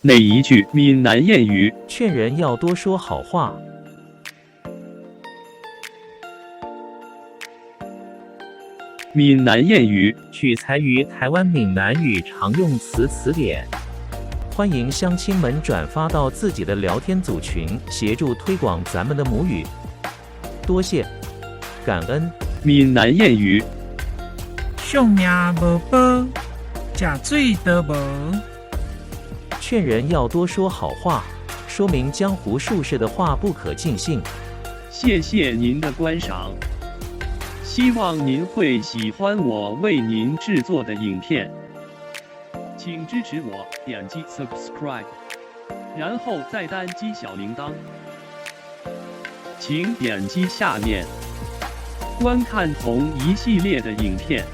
哪一句闽南谚语？劝人要多说好话。闽南谚语取材于台湾闽南语常用词词典。欢迎乡亲们转发到自己的聊天组群，协助推广咱们的母语。多谢，感恩。闽南谚语：上命无保，食水都无。劝人要多说好话，说明江湖术士的话不可尽信。谢谢您的观赏，希望您会喜欢我为您制作的影片，请支持我，点击 subscribe， 然后再单击小铃铛。请点击下面观看同一系列的影片。